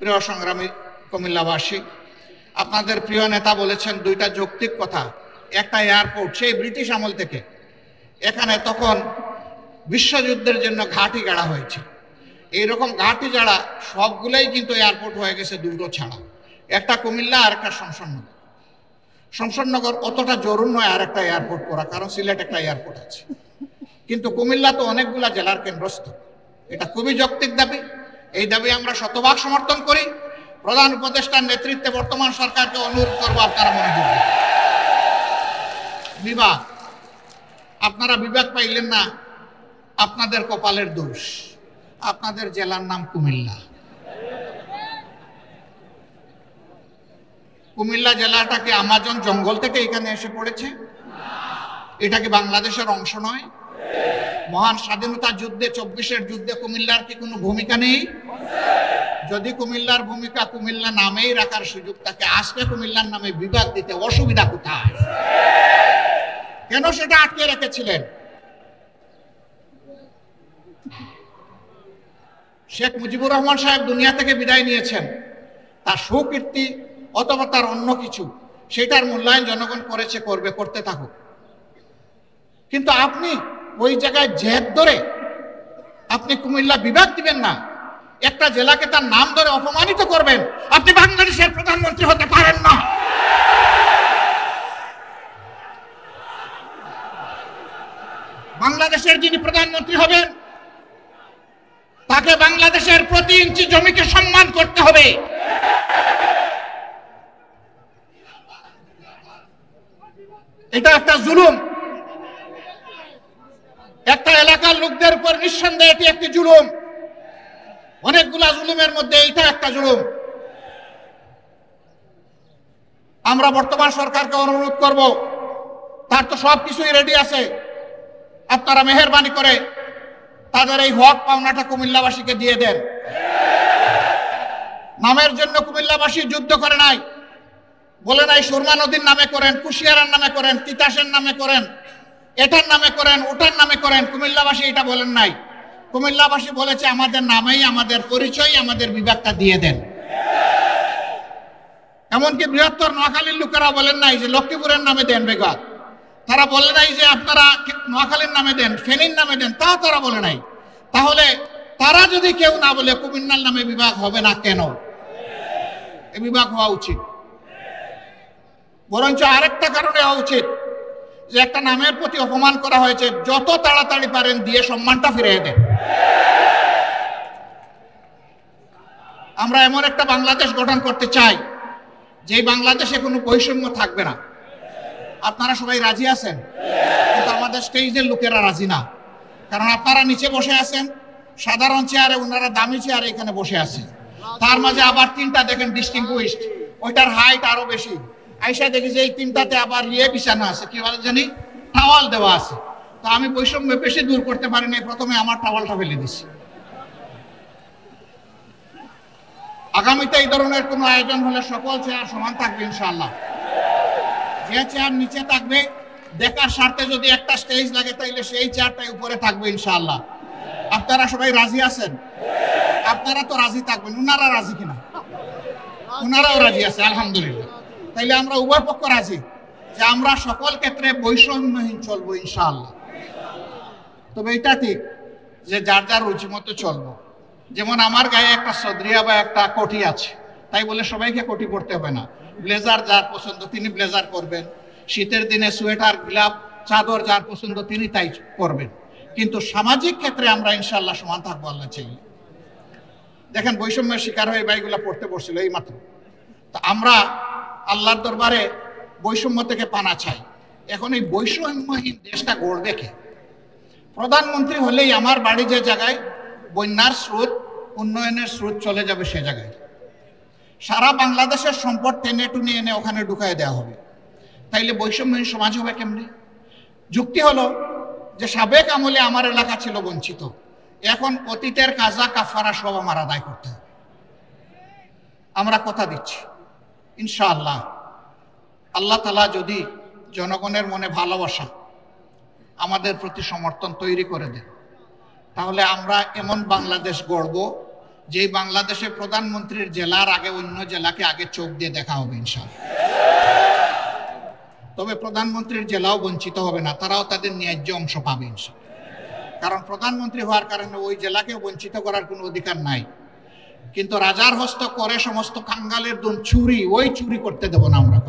প্রিয় সংগ্রামী কুমিল্লাবাসী, আপনাদের প্রিয় নেতা বলেছেন দুইটা যৌক্তিক কথা। একটা এয়ারপোর্ট, সেই ব্রিটিশ আমল থেকে এখানে তখন বিশ্বযুদ্ধের জন্য ঘাঁটি গাড়া হয়েছে। এইরকম ঘাঁটি যারা সবগুলোই কিন্তু এয়ারপোর্ট হয়ে গেছে দুটো ছাড়া, একটা কুমিল্লা আর একটা শমশাননগর। শমশাননগর অতটা জরুর নয় আর একটা এয়ারপোর্ট করা, কারণ সিলেট একটা এয়ারপোর্ট আছে, কিন্তু কুমিল্লা তো অনেকগুলা জেলার কেন্দ্রস্থল। এটা খুবই যৌক্তিক দাবি। এই দাবি আমরা শতভাগ সমর্থন করি। প্রধান উপদেষ্টার নেতৃত্বে বর্তমান সরকারকে অনুরোধ করবো আপনারা মনোযোগ দিন। বিভাগ, আপনারা বিভাগ পাইলেন না, আপনাদের কপালের দোষ। আপনাদের জেলার নাম কুমিল্লা। কুমিল্লা জেলাটাকে আমাজন জঙ্গল থেকে এখানে এসে পড়েছে? এটা কি বাংলাদেশের অংশ নয়? মহান স্বাধীনতা যুদ্ধে 24-এর যুদ্ধে কুমিল্লার কি কোনো ভূমিকা নেই? যদি কুমিল্লার ভূমিকা কুমিল্লা নামেই রাখার সুযোগ থাকে, আজকে কুমিল্লার নামে বিভাগ দিতে অসুবিধা কোথায়? কেন সেটা আটকে রেখেছিলেন? শেখ মুজিবুর রহমান সাহেব দুনিয়া থেকে বিদায় নিয়েছেন, তার সুকীর্তি অথবা তার অন্য কিছু, সেটার মূল্যায়ন জনগণ করেছে, করবে, করতে থাকুক। কিন্তু আপনি ওই জায়গায় জেদ ধরে আপনি কুমিল্লা বিভাগ দিবেন না, একটা জেলাকে তার নাম ধরে অপমানিত করবেন। আপনি বাংলাদেশের প্রধানমন্ত্রী হতে পারেন না। বাংলাদেশের যিনি প্রধানমন্ত্রী হবেন তাকে বাংলাদেশের প্রতি ইঞ্চি জমিকে সম্মান করতে হবে। এটা একটা জুলুম, একটা এলাকার লোকদের উপর নিঃসন্দেহে এটি একটি জুলুম। অনেকগুলা জুলুমের মধ্যে এইটা একটা জুলুম। আমরা বর্তমান সরকারকে অনুরোধ করব, তার তো সবকিছুই রেডি আছে, আপনারা মেহেরবানি করে তাদের এই হক পাওনাটা কুমিল্লাবাসীকে দিয়ে দেন। নামের জন্য কুমিল্লাবাসী যুদ্ধ করে নাই, বলে নাই সুরমা নদীর নামে করেন, কুশিয়ারার নামে করেন, তিতাসের নামে করেন, এটার নামে করেন, ওটার নামে করেন। কুমিল্লাবাসী এটা বলেন নাই। কুমিল্লাবাসী বলেছে আমাদের নামেই, আমাদের পরিচয়, আমাদের বিভাগটা দিয়ে দেন। এমনকি বৃহত্তর নোয়াখালীর লোকেরা বলেন নাই যে লক্ষ্মীপুরের নামে দেন বিভাগ, তারা বলে নাই যে আপনারা নোয়াখালীর নামে দেন, ফেনীর নামে দেন, তাও তারা বলে নাই। তাহলে তারা যদি কেউ না বলে কুমিল্লার নামে বিভাগ হবে না কেন? এই বিভাগ হওয়া উচিত। বরঞ্চ আরেকটা কারণে হওয়া উচিত যে একটা নামের প্রতি অপমান করা হয়েছে, যত তাড়াতাড়ি পারেন দিয়ে সম্মানটা ফিরিয়ে দেন। আমরা এমন একটা বাংলাদেশ গঠন করতে চাই যে বাংলাদেশে কোনো বৈষম্য থাকবে না। আপনারা সবাই রাজি আছেন? কিন্তু আমাদের স্টেজের লোকেরা রাজি না, কারণ আপনারা নিচে বসে আছেন সাধারণ চেয়ারে, ওনারা দামি চেয়ারে এখানে বসে আছেন। তার মাঝে আবার তিনটা দেখেন ডিস্টিংগুইশড, ওইটার হাইট আরো বেশি। আইসা দেখি যে এই তিনটাতে আবার বিছানো আছে, কি বলে জানি, টাওয়াল দেওয়া আছে। তো আমি বৈষম্য বেশি দূর করতে পারিনি, প্রথমে আমার টাওয়ালটা ফেলে দিছি। আগামীতে এই ধরনের কোনো আয়োজন হলে সকল চেয়ার সমান থাকবে ইনশাআল্লাহ। যে চেয়ার নিচে থাকবে দেখার স্বার্থে যদি একটা স্টেজ লাগে তাইলে সেই চেয়ারটাই উপরে থাকবে ইনশাআল্লাহ। আপনারা সবাই রাজি আছেন? আপনারা তো রাজি থাকবেন, উনারা রাজি কিনা? উনারাও রাজি আছে, আলহামদুলিল্লাহ। তাইলে আমরা উভয় পক্ষ রাজি যে আমরা সকল ক্ষেত্রে বৈষম্যহীন চলবো ইনশাআল্লাহ। তবে এটা ঠিক যে যার যার রুচি মতো চলবো। যেমন আমার গায়ে একটা সদরিয়া বা একটা কোটি আছে, তাই বলে সবাইকে কোটি পরতে হবে না। ব্লেজার যার পছন্দ তিনি ব্লেজার করবেন, শীতের দিনে সোয়েটার, গ্লাভ, চাদর যার পছন্দ তিনি তাই করবেন। কিন্তু সামাজিক ক্ষেত্রে আমরা ইনশাআল্লাহ সমান থাকবো আল্লাহ চাইলে। দেখেন বৈষম্যের শিকার হয়ে বাইগুলা পড়তে বসছিল এই মাত্র। তো আমরা আল্লাহর দরবারে বৈষম্য থেকে পানা চাই। এখন এই বৈষম্যহীন দেশটা গড়বে কে? প্রধানমন্ত্রী হলেই আমার বাড়ি যে জায়গায় বন্যার স্রোত, উন্নয়নের স্রোত চলে যাবে সে জায়গায় সারা বাংলাদেশের সম্পদ টেনে টুনে এনে ওখানে ঢুকায় দেওয়া হবে। তাইলে বৈষম্যহীন সমাজ হবে কেমনি? যুক্তি হলো যে সাবেক আমলে আমার এলাকা ছিল বঞ্চিত, এখন অতীতের কাজা কাফারা সব আমার আদায় করতে হবে। আমরা কথা দিচ্ছি ইনশাআল্লাহ আল্লাহ তাআলা যদি জনগণের মনে ভালোবাসা, আমাদের প্রতি সমর্থন তৈরি করে দেন, তাহলে আমরা এমন বাংলাদেশ গড়ব যে বাংলাদেশে প্রধানমন্ত্রীর জেলার আগে অন্য জেলাকে আগে চোখ দিয়ে দেখা হবে ইনশাআল্লাহ। তবে প্রধানমন্ত্রীর জেলাও বঞ্চিত হবে না, তারাও তাদের ন্যায্য অংশ পাবে ইনশাআল্লাহ। কারণ প্রধানমন্ত্রী হওয়ার কারণে ওই জেলাকে বঞ্চিত করার কোনো অধিকার নাই। কিন্তু রাজার হস্ত করে সমস্ত কাঙ্গালের দুন চুরি, ওই চুরি করতে দেব না আমরা।